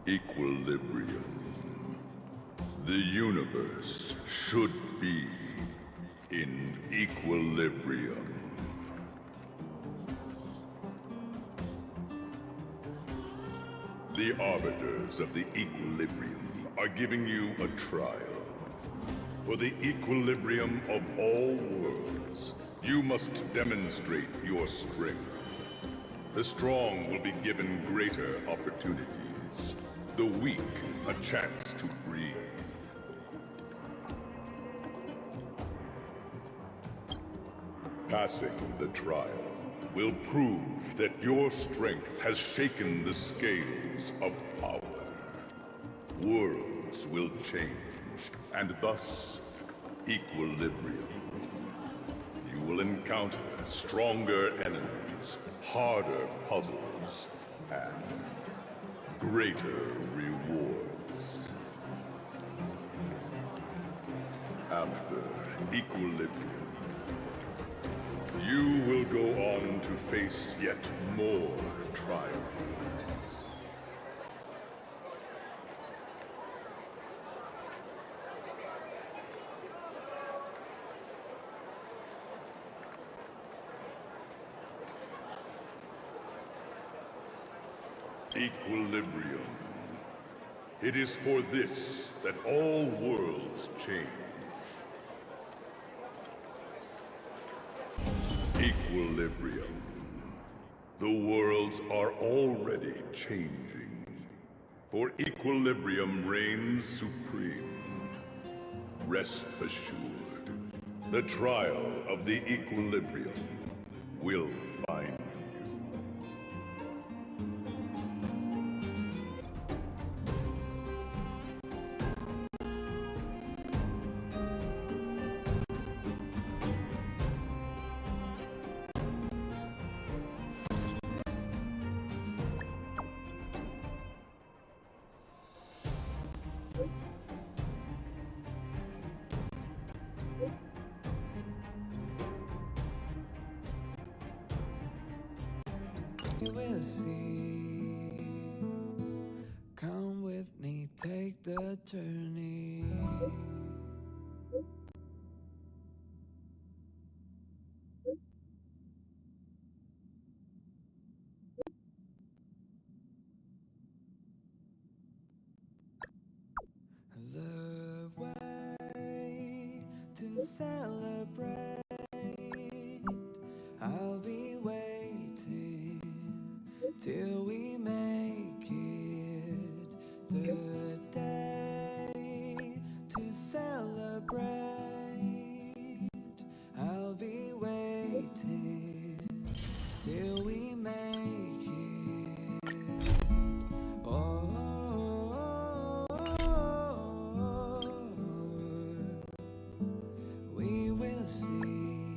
Equilibrium. The universe should be in equilibrium. The arbiters of the equilibrium are giving you a trial. For the equilibrium of all worlds, you must demonstrate your strength. The strong will be given greater opportunities. The weak a chance to breathe. Passing the trial will prove that your strength has shaken the scales of power. Worlds will change, and thus equilibrium. You will encounter stronger enemies, harder puzzles, and greater rewards. After equilibrium, you will go on to face yet more trials. Equilibrium. It is for this that all worlds change. Equilibrium. The worlds are already changing. For equilibrium reigns supreme. Rest assured, the trial of the equilibrium will find you. You will see. Come with me, take the journey. The way to celebrate. I'll be waiting till we make it the day to celebrate. I'll be waiting till we make it. Oh, we will see.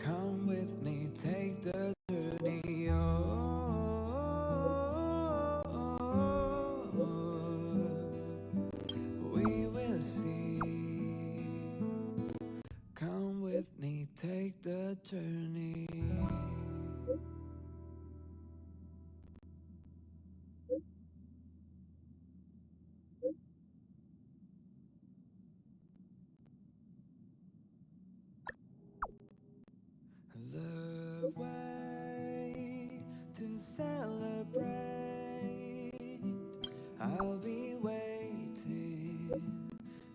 Come with me, take the journey. We will see. Come with me, take the journey. The way to celebrate. I'll be waiting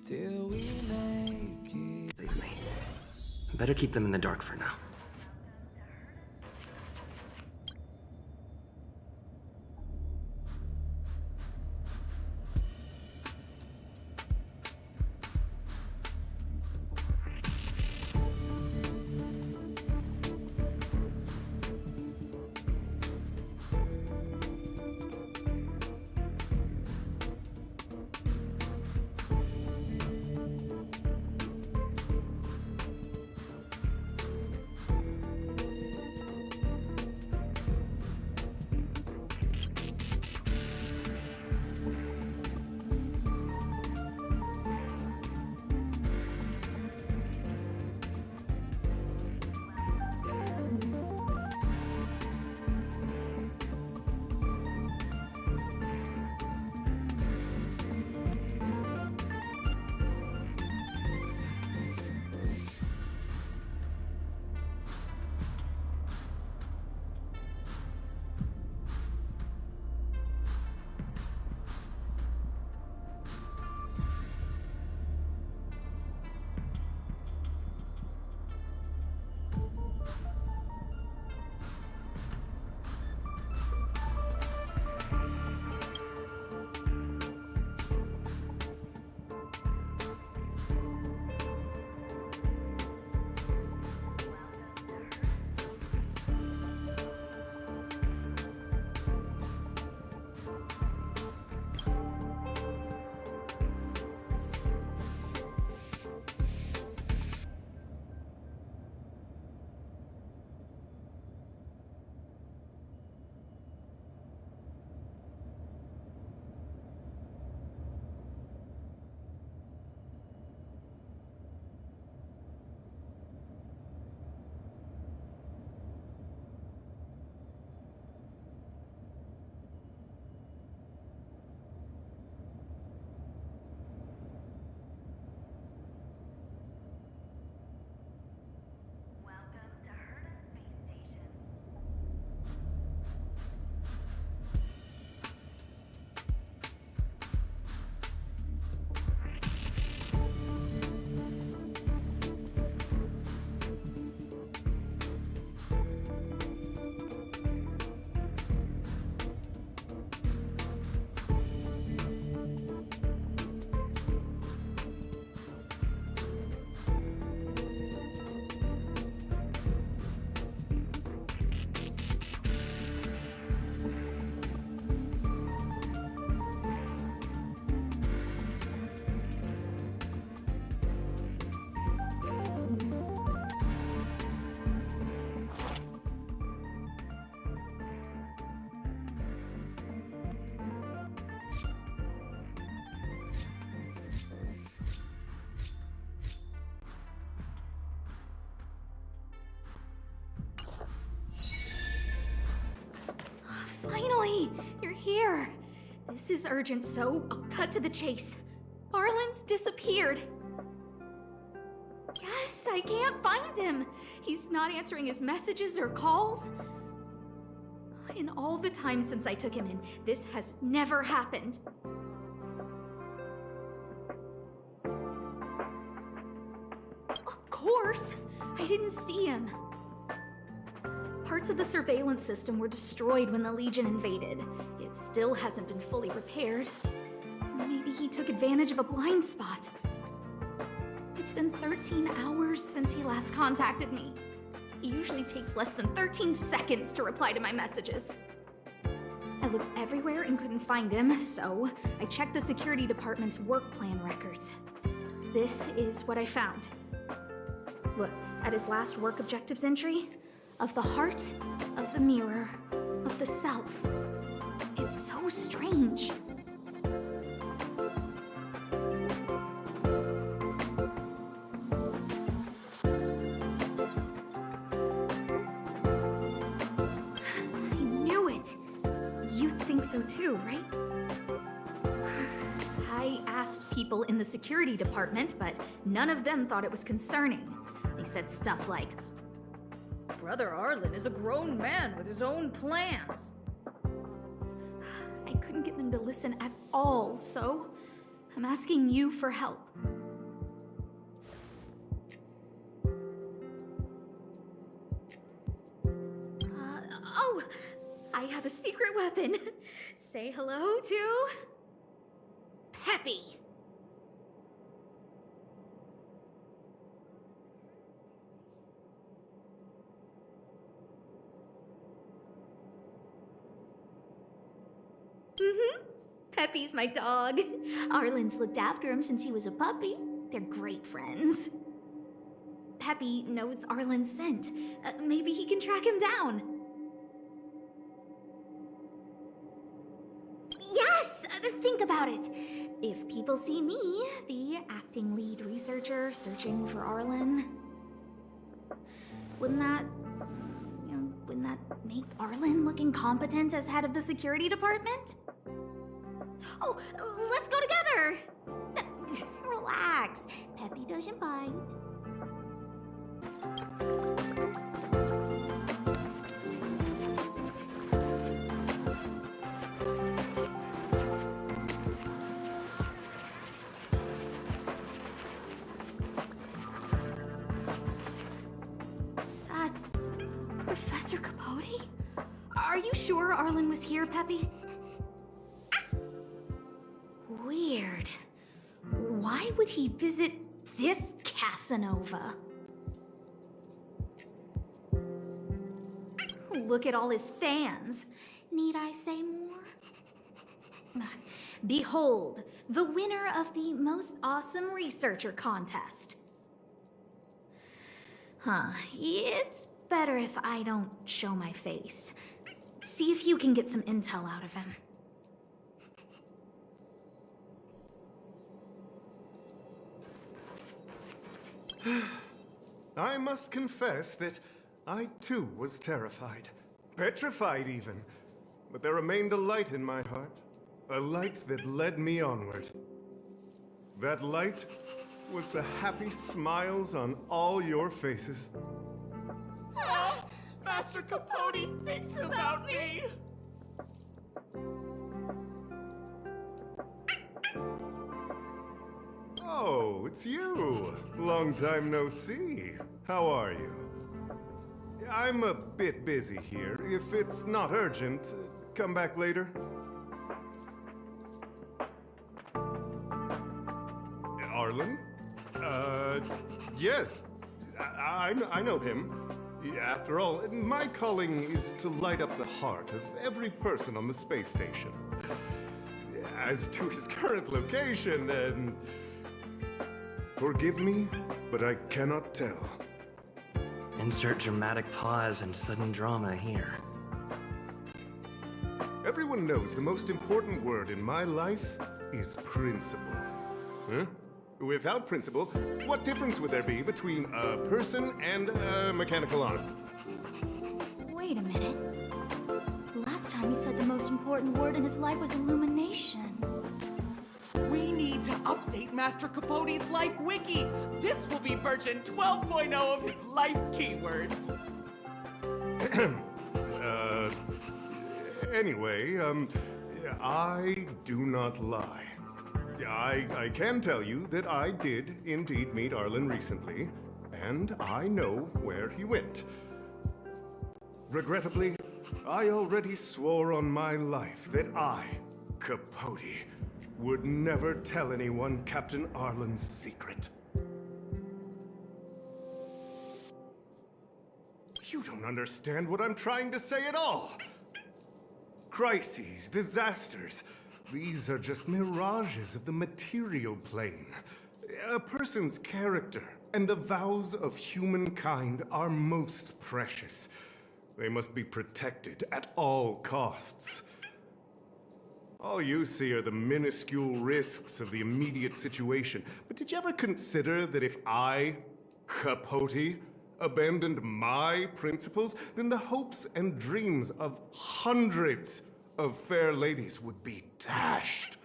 till we make it. Safely. Better keep them in the dark for now. Here. This is urgent, so I'll cut to the chase. Arlen's disappeared. Yes, I can't find him. He's not answering his messages or calls. In all the time since I took him in, this has never happened. Of course, I didn't see him. Parts of the surveillance system were destroyed when the Legion invaded. It still hasn't been fully repaired. Maybe he took advantage of a blind spot. It's been 13 hours since he last contacted me. He usually takes less than 13 seconds to reply to my messages. I looked everywhere and couldn't find him, so I checked the security department's work plan records. This is what I found. Look, at his last work objectives entry, of the heart, of the mirror, of the self. It's so strange. I knew it. You think so too, right? I asked people in the security department, but none of them thought it was concerning. They said stuff like, Brother Arlen is a grown man with his own plans. I couldn't get them to listen at all, so I'm asking you for help. Oh, I have a secret weapon. Say hello to Peppy. Peppy's my dog. Arlen's looked after him since he was a puppy. They're great friends. Peppy knows Arlen's scent. Maybe he can track him down. Yes! Think about it. If people see me, the acting lead researcher searching for Arlen, wouldn't that make Arlen look incompetent as head of the security department? Oh, let's go together! Relax. Peppy doesn't bite. That's Professor Capote? Are you sure Arlen was here, Peppy? Weird. Why would he visit this Casanova? Look at all his fans. Need I say more? Behold, the winner of the most awesome researcher contest. It's better if I don't show my face. See if you can get some intel out of him. I must confess that I too was terrified. Petrified even. But there remained a light in my heart. A light that led me onward. That light was the happy smiles on all your faces. Oh, Master Capote thinks about me! Oh, it's you. Long time no see. How are you? I'm a bit busy here. If it's not urgent, come back later. Arlen? Yes. I know him. After all, my calling is to light up the heart of every person on the space station. As to his current location, and... Forgive me, but I cannot tell. Insert dramatic pause and sudden drama here. Everyone knows the most important word in my life is principle. Huh? Without principle, what difference would there be between a person and a mechanical arm? Wait a minute. last time he said the most important word in his life was illumination. We need to update Master Capote's Life Wiki. This will be version 12.0 of his life keywords. Anyway, I do not lie. I can tell you that I did indeed meet Arlen recently, and I know where he went. Regrettably, I already swore on my life that I, Capote, would never tell anyone Captain Arlen's secret. You don't understand what I'm trying to say at all. Crises, disasters, these are just mirages of the material plane. A person's character and the vows of humankind are most precious. They must be protected at all costs. All you see are the minuscule risks of the immediate situation. But did you ever consider that if I, Capote, abandoned my principles, then the hopes and dreams of hundreds of fair ladies would be dashed?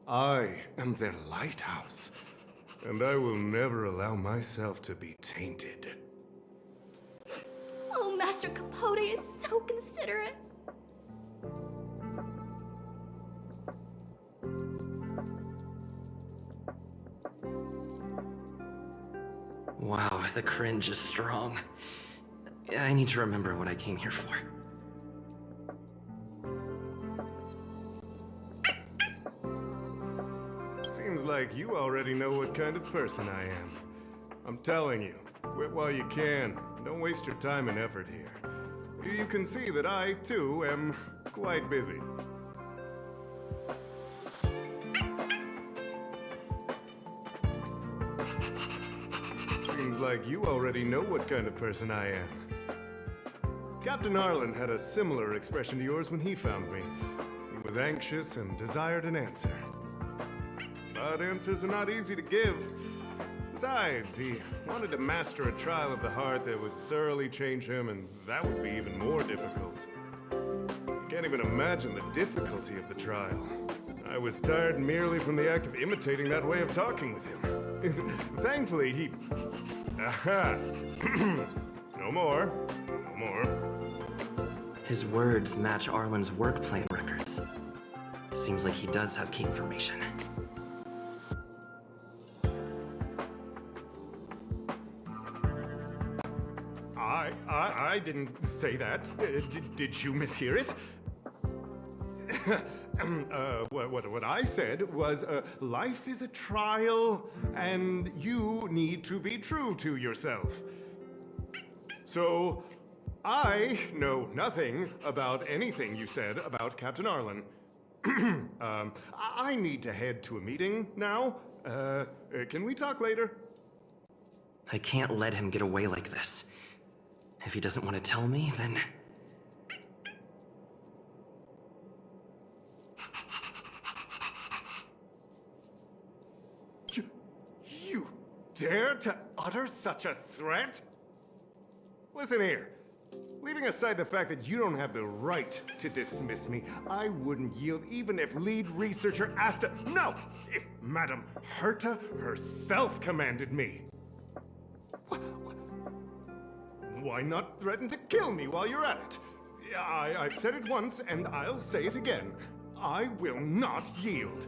I am their lighthouse, and I will never allow myself to be tainted. Oh, Master Capote is so considerate. Wow, the cringe is strong. I need to remember what I came here for. Seems like you already know what kind of person I am. I'm telling you, quit while you can. Don't waste your time and effort here. You can see that I, too, am quite busy. Seems like you already know what kind of person I am. Captain Arlen had a similar expression to yours when he found me. He was anxious and desired an answer. But answers are not easy to give. Besides, he wanted to master a trial of the heart that would thoroughly change him, and that would be even more difficult. I can't even imagine the difficulty of the trial. I was tired merely from the act of imitating that way of talking with him. Thankfully, he... Aha! No more. No more. His words match Arlen's work plan records. Seems like he does have key information. I didn't say that. Did you mishear it? What I said was, life is a trial, and you need to be true to yourself. So, I know nothing about anything you said about Captain Arlen. I need to head to a meeting now. Can we talk later? I can't let him get away like this. If he doesn't want to tell me, then... You dare to utter such a threat? Listen here. Leaving aside the fact that you don't have the right to dismiss me, I wouldn't yield even if lead researcher Asta... No! If Madame Herta herself commanded me. Why not threaten to kill me while you're at it? I've said it once, and I'll say it again. I will not yield.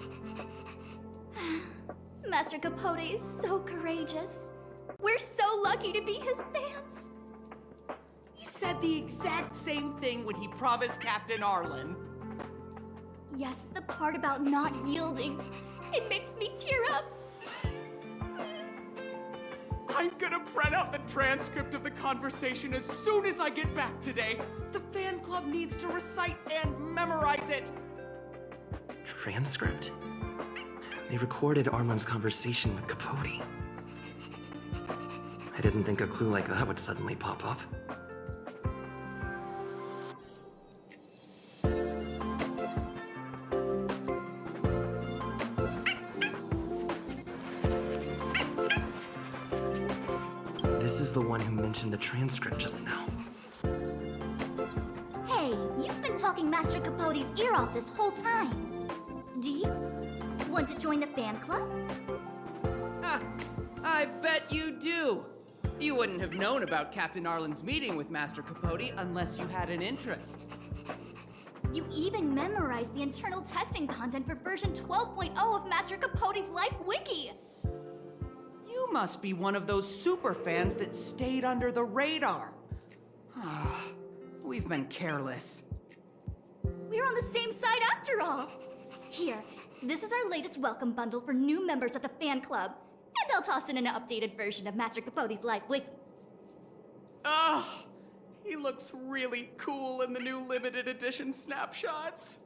Master Capote is so courageous. We're so lucky to be his fans. He said the exact same thing when he promised Captain Arlen. Yes, the part about not yielding. It makes me tear up. I'm gonna print out the transcript of the conversation as soon as I get back today. The fan club needs to recite and memorize it. Transcript? They recorded Arlen's conversation with Capote. I didn't think a clue like that would suddenly pop up. This is the one who mentioned the transcript just now. Hey, you talking Master Capote's ear off this whole time. Do you want to join the fan club? I bet you do. You wouldn't have known about Captain Arlen's meeting with Master Capote unless you had an interest. You even memorized the internal testing content for version 12.0 of Master Capote's Life Wiki. You must be one of those super fans that stayed under the radar. We've been careless. We're on the same side after all. Here, this is our latest welcome bundle for new members of the fan club. And I'll toss in an updated version of Master Capote's Life Wiki. He looks really cool in the new limited edition snapshots.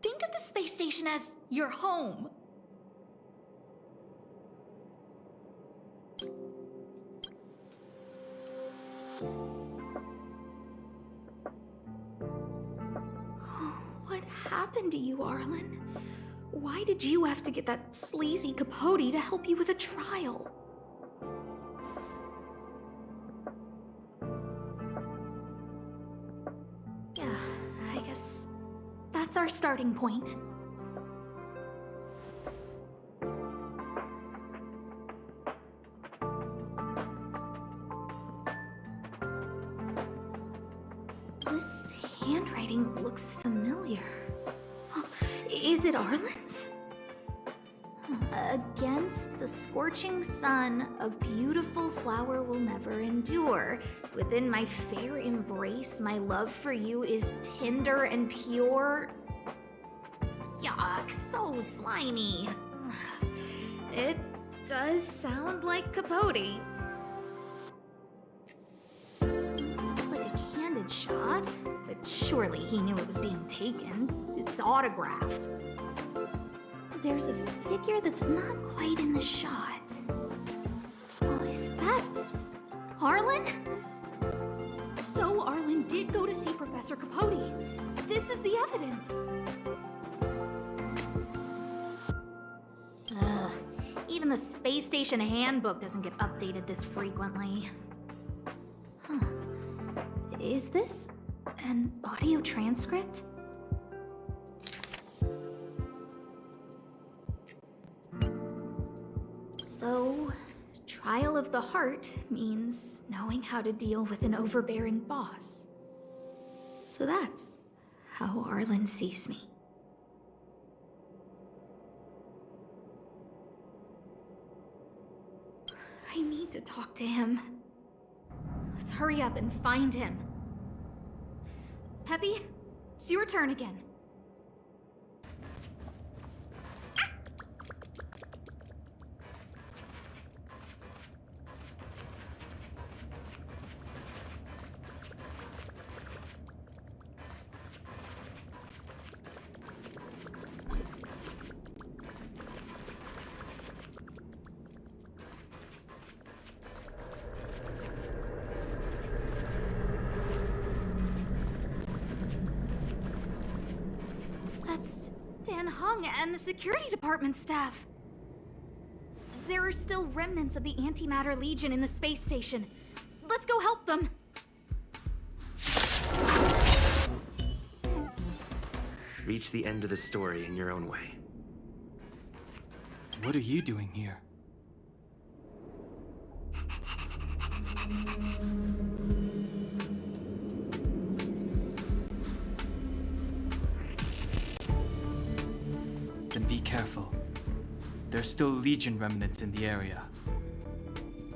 Think of the space station as your home. What happened to you, Arlen? Why did you have to get that sleazy Capote to help you with a trial? Yeah, I guess that's our starting point. This handwriting looks familiar. Is it Arlen's? Against the scorching sun, a beautiful flower will never endure. Within my fair embrace, my love for you is tender and pure. Yuck, so slimy. It does sound like Capote. Looks like a candid shot, but surely he knew it was being taken. It's autographed. There's a figure that's not quite in the shot. Oh, is that Arlen? So Arlen did go to see Professor Capote. This is the evidence. Ugh, even the space station handbook doesn't get updated this frequently. Huh. Is this an audio transcript? So, trial of the heart means knowing how to deal with an overbearing boss. So that's how Arlen sees me. I need to talk to him. Let's hurry up and find him. Peppy, it's your turn again. And the security department staff. There are still remnants of the Antimatter Legion in the space station. Let's go help them. Reach the end of the story in your own way. What are you doing here? Then be careful. There's still Legion remnants in the area.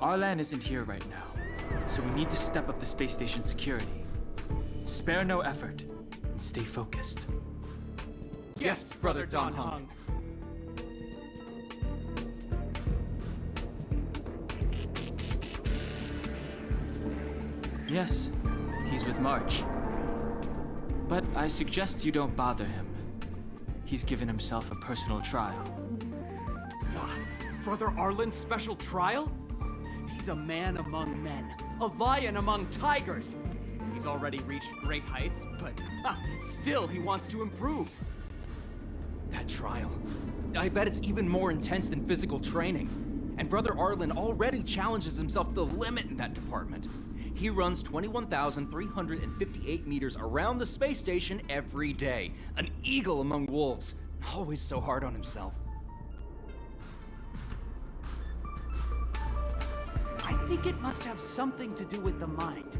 Arlen isn't here right now, so we need to step up the space station security. Spare no effort, and stay focused. Yes, Brother Don Hung. Yes, he's with March. But I suggest you don't bother him. He's given himself a personal trial. Brother Arlen's special trial? He's a man among men, a lion among tigers. He's already reached great heights, but still he wants to improve. That trial. I bet it's even more intense than physical training. And Brother Arlen already challenges himself to the limit in that department. He runs 21,358 meters around the space station every day. An eagle among wolves. Always so hard on himself. I think it must have something to do with the mind.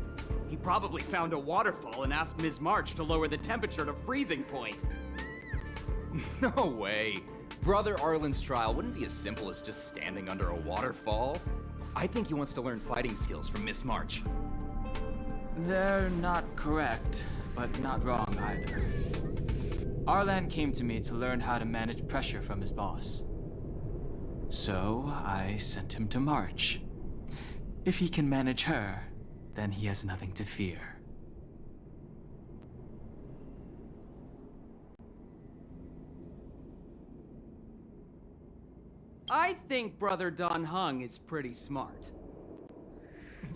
He probably found a waterfall and asked Ms. March to lower the temperature to freezing point. No way. Brother Arlen's trial wouldn't be as simple as just standing under a waterfall. I think he wants to learn fighting skills from Miss March. They're not correct, but not wrong either. Arlan came to me to learn how to manage pressure from his boss. So I sent him to March. If he can manage her, then he has nothing to fear. I think Brother Don Hung is pretty smart.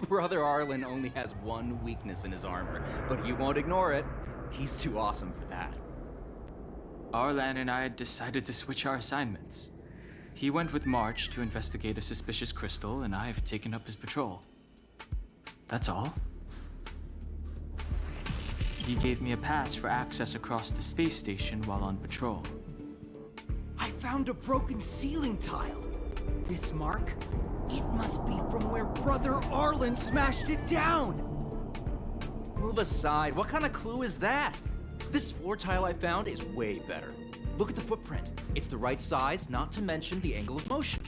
Brother Arlen only has one weakness in his armor, but he won't ignore it. He's too awesome for that. Arlan and I decided to switch our assignments. He went with March to investigate a suspicious crystal, and I've taken up his patrol. That's all. He gave me a pass for access across the space station while on patrol. I found a broken ceiling tile. This mark? It must be from where Brother Arlen smashed it down! Move aside. What kind of clue is that? This floor tile I found is way better. Look at the footprint. It's the right size, not to mention the angle of motion.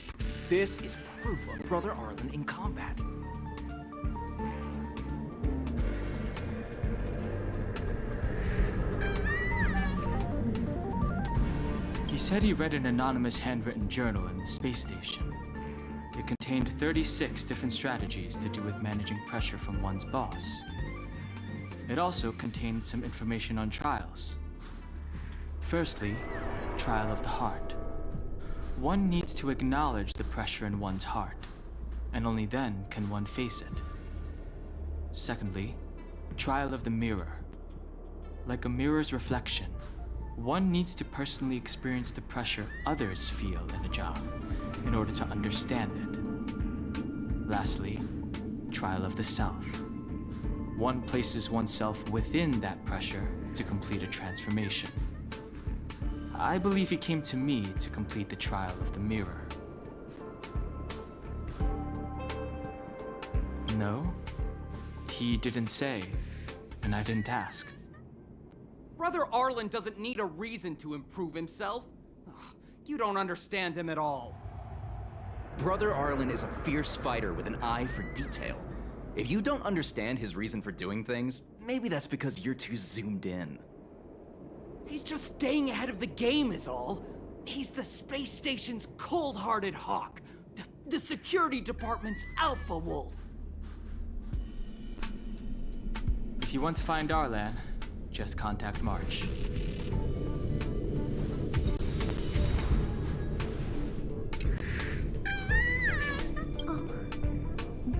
This is proof of Brother Arlen in combat. He said he read an anonymous handwritten journal in the space station. It contained 36 different strategies to do with managing pressure from one's boss. It also contained some information on trials. Firstly, trial of the heart. One needs to acknowledge the pressure in one's heart, and only then can one face it. Secondly, trial of the mirror. Like a mirror's reflection, one needs to personally experience the pressure others feel in a job in order to understand it. Lastly, trial of the self. One places oneself within that pressure to complete a transformation. I believe he came to me to complete the trial of the mirror. No, he didn't say, and I didn't ask. Brother Arlen doesn't need a reason to improve himself. Ugh, you don't understand him at all. Brother Arlen is a fierce fighter with an eye for detail. If you don't understand his reason for doing things, maybe that's because you're too zoomed in. He's just staying ahead of the game is all. He's the space station's cold-hearted hawk. The security department's alpha wolf. If you want to find Arlan, just contact March.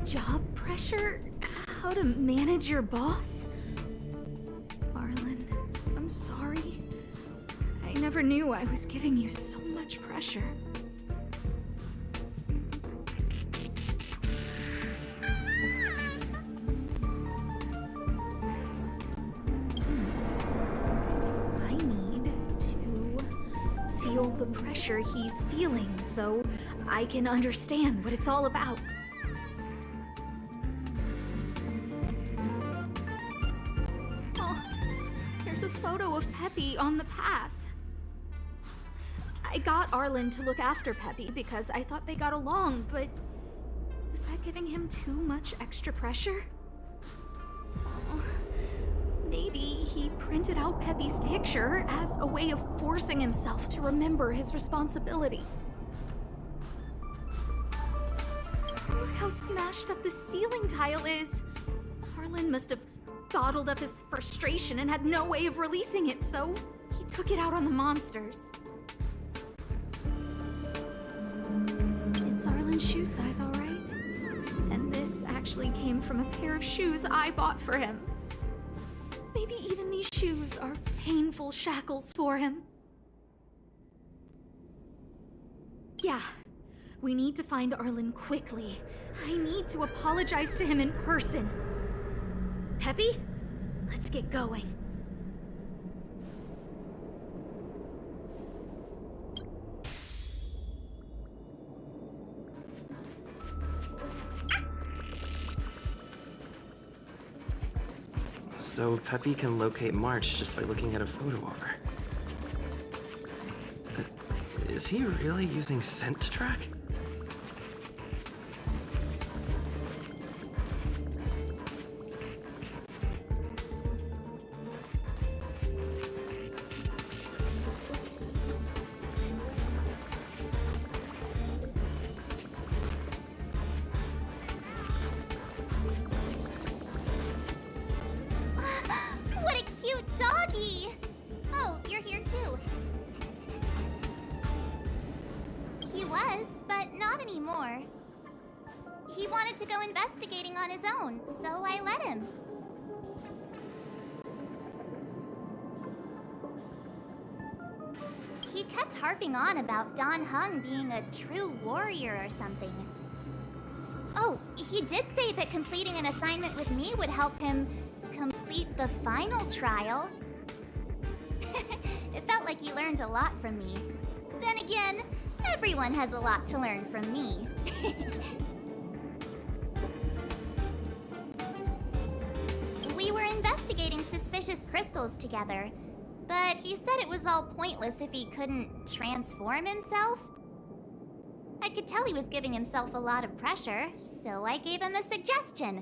Job pressure? How to manage your boss? Arlen, I'm sorry. I never knew I was giving you so much pressure. I need to feel the pressure he's feeling so I can understand what it's all about. A photo of Peppy on the pass. I got Arlen to look after Peppy because I thought they got along, but was that giving him too much extra pressure? Oh, maybe he printed out Peppy's picture as a way of forcing himself to remember his responsibility. Look how smashed up the ceiling tile is. Arlen must have bottled up his frustration and had no way of releasing it, so he took it out on the monsters. It's Arlen's shoe size, all right. And this actually came from a pair of shoes I bought for him. these shoes are painful shackles for him. Yeah, we need to find Arlen quickly. I need to apologize to him in person. Peppy, let's get going. So Peppy can locate March just by looking at a photo of her. Is he really using scent to track? What a cute doggy! Oh, you're here too. He was, but not anymore. He wanted to go investigating on his own, so I let him. He kept harping on about Dan Heng being a true warrior or something. Oh, he did say that completing an assignment with me would help him complete the final trial. It felt like he learned a lot from me. Then again, everyone has a lot to learn from me. We were investigating suspicious crystals together, but he said it was all pointless if he couldn't transform himself. I could tell he was giving himself a lot of pressure, so I gave him a suggestion.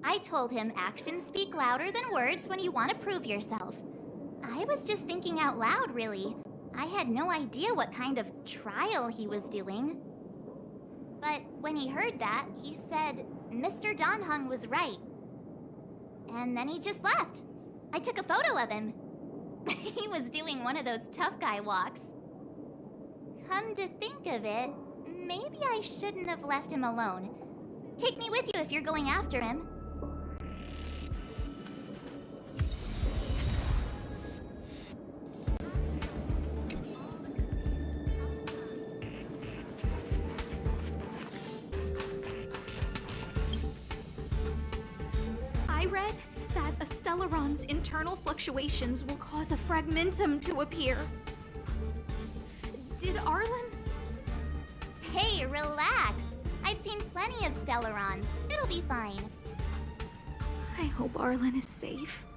I told him actions speak louder than words when you want to prove yourself. I was just thinking out loud, really. I had no idea what kind of trial he was doing. But when he heard that, he said Mr. Dan Heng was right. And then he just left. I took a photo of him. He was doing one of those tough guy walks. Come to think of it, maybe I shouldn't have left him alone. Take me with you if you're going after him. I read that a Stellaron's internal fluctuations will cause a fragmentum to appear. Did Arlen? Hey, relax. I've seen plenty of Stellarons. It'll be fine. I hope Arlen is safe.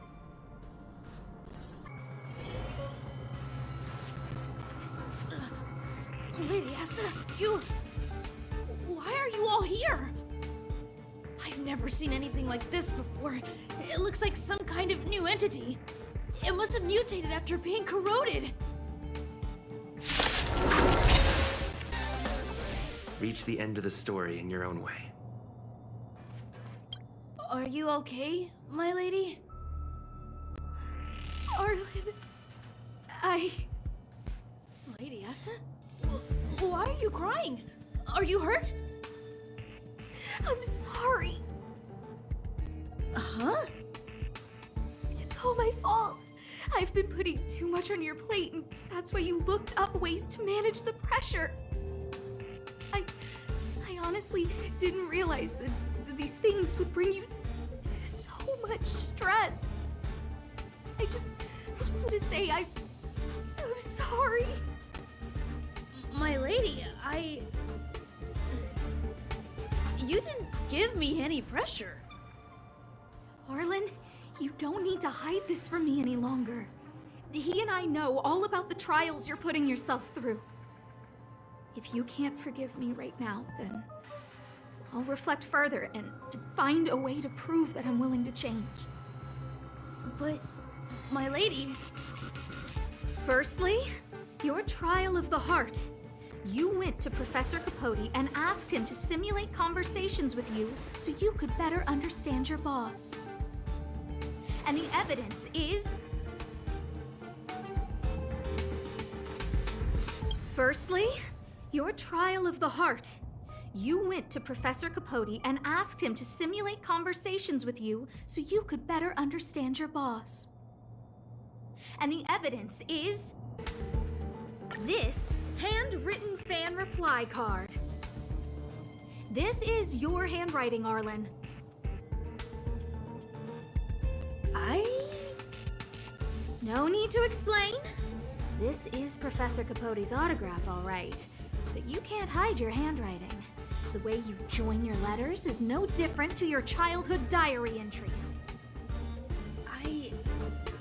Lady Asta, you... Why are you all here? I've never seen anything like this before. It looks like some kind of new entity. It must have mutated after being corroded. Reach the end of the story in your own way. Are you okay, my lady? Arlen... Lady Asta? Why are you crying? Are you hurt? I'm sorry. Huh? It's all my fault. I've been putting too much on your plate, and that's why you looked up ways to manage the pressure. I honestly didn't realize that these things would bring you so much stress. I just want to say I'm sorry. My lady, You didn't give me any pressure. Arlen, you don't need to hide this from me any longer. He and I know all about the trials you're putting yourself through. If you can't forgive me right now, then I'll reflect further and find a way to prove that I'm willing to change. But, my lady... Firstly, your trial of the heart. You went to Professor Capote and asked him to simulate conversations with you so you could better understand your boss. And the evidence is... Firstly, your trial of the heart. You went to Professor Capote and asked him to simulate conversations with you so you could better understand your boss. And the evidence is this handwritten fan reply card. This is your handwriting, Arlen. No need to explain. This is Professor Capote's autograph, all right. But you can't hide your handwriting. The way you join your letters is no different to your childhood diary entries.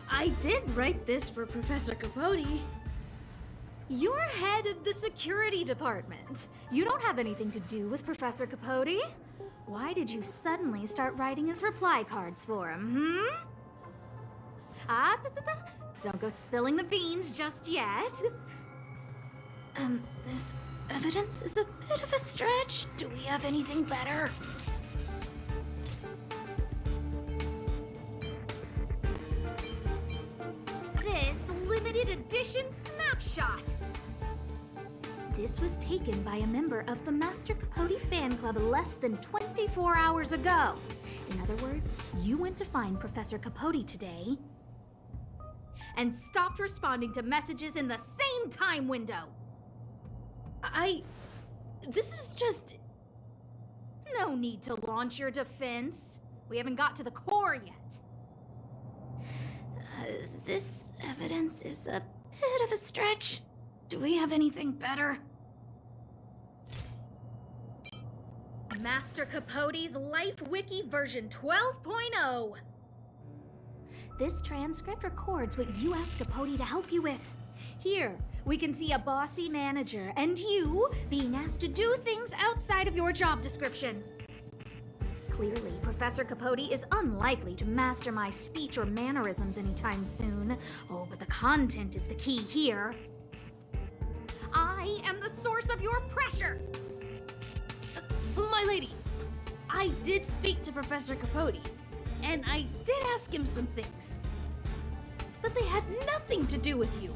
I did write this for Professor Capote. You're head of the security department. You don't have anything to do with Professor Capote. Why did you suddenly start writing his reply cards for him, Don't go spilling the beans just yet. This evidence is a bit of a stretch. Do we have anything better? This limited edition snapshot. This was taken by a member of the Master Capote fan club less than 24 hours ago. In other words, you went to find Professor Capote today and stopped responding to messages in the same time window. This is just... No need to launch your defense. We haven't got to the core yet. This evidence is a bit of a stretch. Do we have anything better? Master Capote's Life Wiki version 12.0. This transcript records what you asked Capote to help you with. Here, we can see a bossy manager and you being asked to do things outside of your job description. Clearly, Professor Capote is unlikely to master my speech or mannerisms anytime soon. Oh, but the content is the key here. I am the source of your pressure! My lady, I did speak to Professor Capote, and I did ask him some things. But they had nothing to do with you.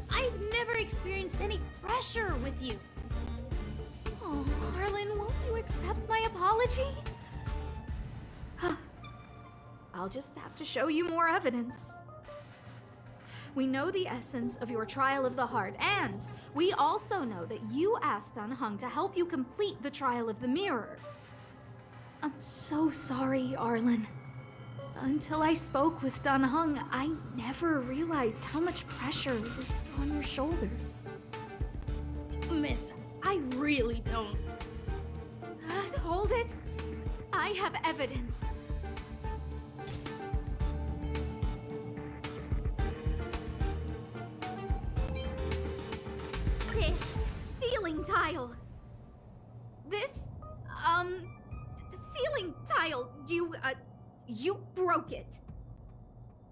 I've never experienced any pressure with you. Oh, Arlen, won't you accept my apology? I'll just have to show you more evidence. We know the essence of your trial of the heart, and we also know that you asked Hung to help you complete the trial of the mirror. I'm so sorry, Arlen. Until I spoke with Hung, I never realized how much pressure was on your shoulders. Miss, I really don't. Hold it. I have evidence. This ceiling tile. This, ceiling tile. You broke it.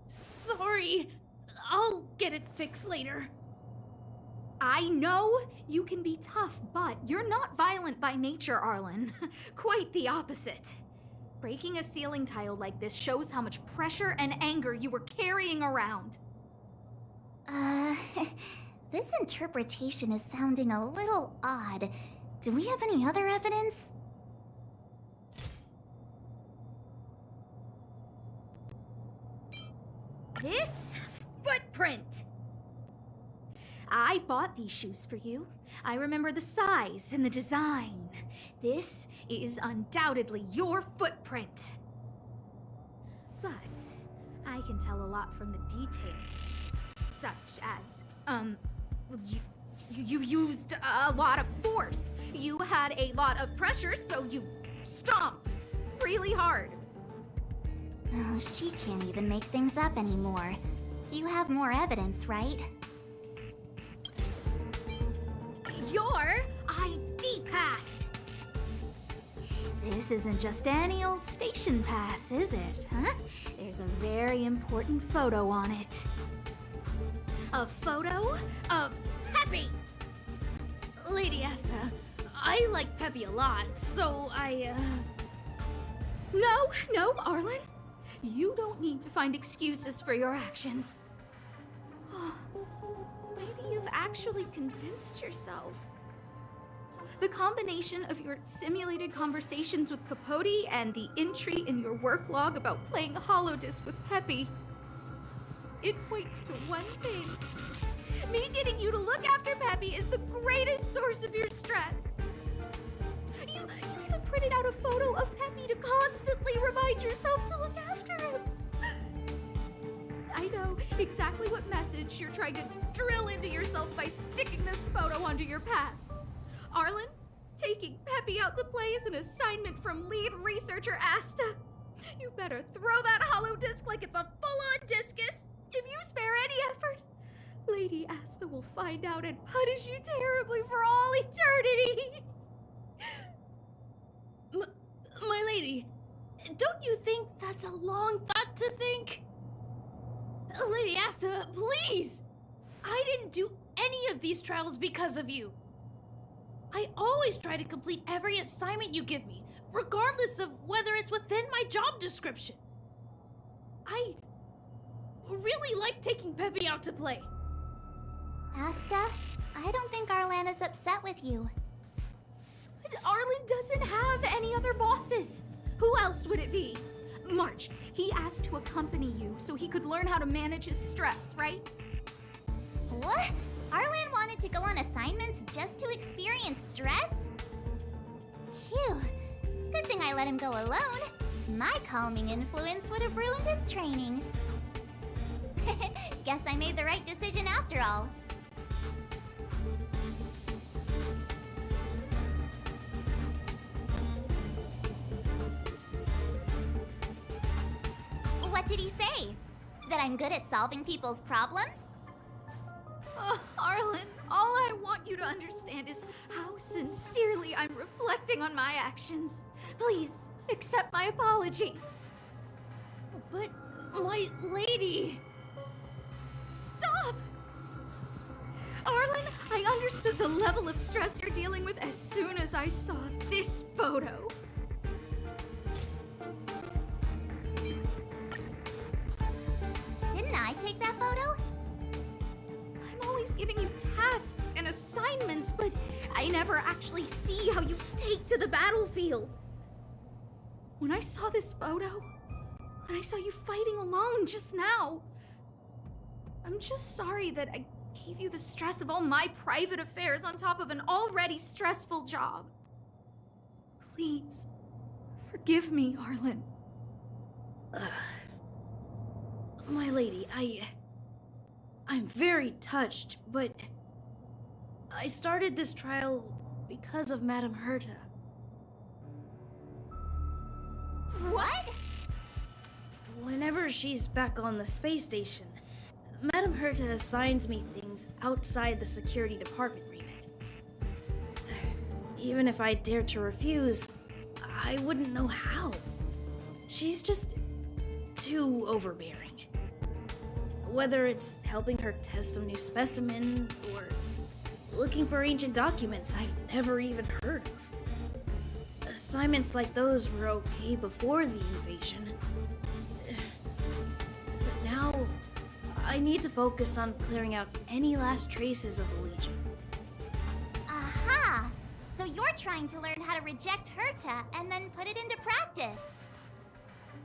Sorry. I'll get it fixed later. I know you can be tough, but you're not violent by nature, Arlen. Quite the opposite. Breaking a ceiling tile like this shows how much pressure and anger you were carrying around. This interpretation is sounding a little odd. Do we have any other evidence? This footprint. I bought these shoes for you. I remember the size and the design. This is undoubtedly your footprint. But I can tell a lot from the details, such as, you used a lot of force. You had a lot of pressure, so you stomped really hard. Oh, she can't even make things up anymore. You have more evidence, right? Your ID pass. This isn't just any old station pass, is it, huh? There's a very important photo on it. A photo of Peppy! Lady Asta, I like Peppy a lot, so No, Arlen. You don't need to find excuses for your actions. Maybe you've actually convinced yourself. The combination of your simulated conversations with Capote and the entry in your work log about playing Holodisc with Peppy, it points to one thing. Me getting you to look after Peppy is the greatest source of your stress. You even printed out a photo of Peppy to constantly remind yourself to look after him. I know exactly what message you're trying to drill into yourself by sticking this photo onto your pass. Arlen, taking Peppy out to play is an assignment from lead researcher Asta. You better throw that holodisc like it's a full-on discus. If you spare any effort, Lady Asta will find out and punish you terribly for all eternity. My lady, don't you think that's a long thought to think? Lady Asta, please! I didn't do any of these trials because of you. I always try to complete every assignment you give me, regardless of whether it's within my job description. I really like taking Peppy out to play. Asta, I don't think Arlan is upset with you. But Arlen doesn't have any other bosses. Who else would it be? March, he asked to accompany you so he could learn how to manage his stress, right? What? Arlan wanted to go on assignments just to experience stress? Phew. Good thing I let him go alone. My calming influence would have ruined his training. Guess I made the right decision after all. What did he say? That I'm good at solving people's problems? Arlen, all I want you to understand is how sincerely I'm reflecting on my actions. Please, accept my apology. But, my lady... Stop! Arlen, I understood the level of stress you're dealing with as soon as I saw this photo. Didn't I take that photo? I'm always giving you tasks and assignments, but I never actually see how you take to the battlefield. When I saw this photo, and I saw you fighting alone just now, I'm just sorry that I gave you the stress of all my private affairs on top of an already stressful job. Please, forgive me, Arlen. My lady, I'm very touched, but I started this trial because of Madame Herta. What? Whenever she's back on the space station, Madame Herta assigns me things outside the security department remit. Even if I dared to refuse, I wouldn't know how. She's just too overbearing. Whether it's helping her test some new specimen, or looking for ancient documents I've never even heard of. Assignments like those were okay before the invasion. But now, I need to focus on clearing out any last traces of the Legion. Aha! So you're trying to learn how to reject Herta and then put it into practice.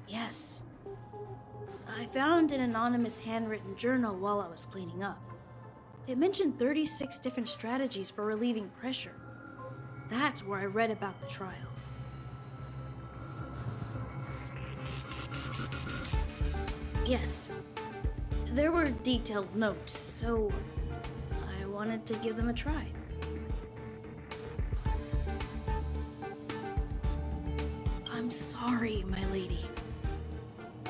Yes. I found an anonymous handwritten journal while I was cleaning up. It mentioned 36 different strategies for relieving pressure. That's where I read about the trials. Yes. There were detailed notes, so I wanted to give them a try. I'm sorry, my lady.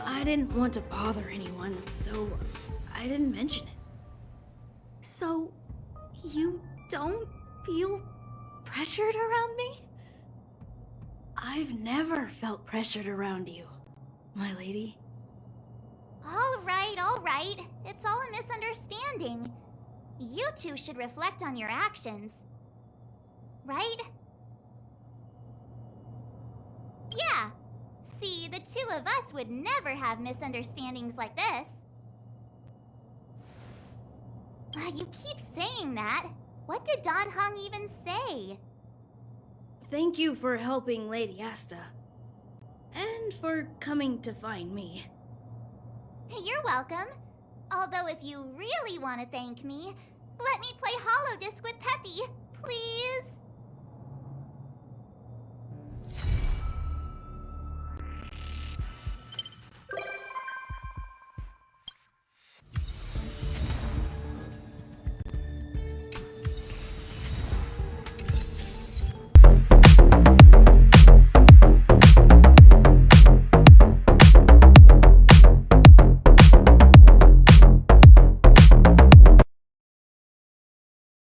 I didn't want to bother anyone, so I didn't mention it. So, you don't feel pressured around me? I've never felt pressured around you, my lady. All right. It's all a misunderstanding. You two should reflect on your actions. Right? Yeah. See, the two of us would never have misunderstandings like this. You keep saying that. What did Don Hung even say? Thank you for helping Lady Asta. And for coming to find me. You're welcome. Although if you really want to thank me, let me play Hollow Disc with Peppy, please.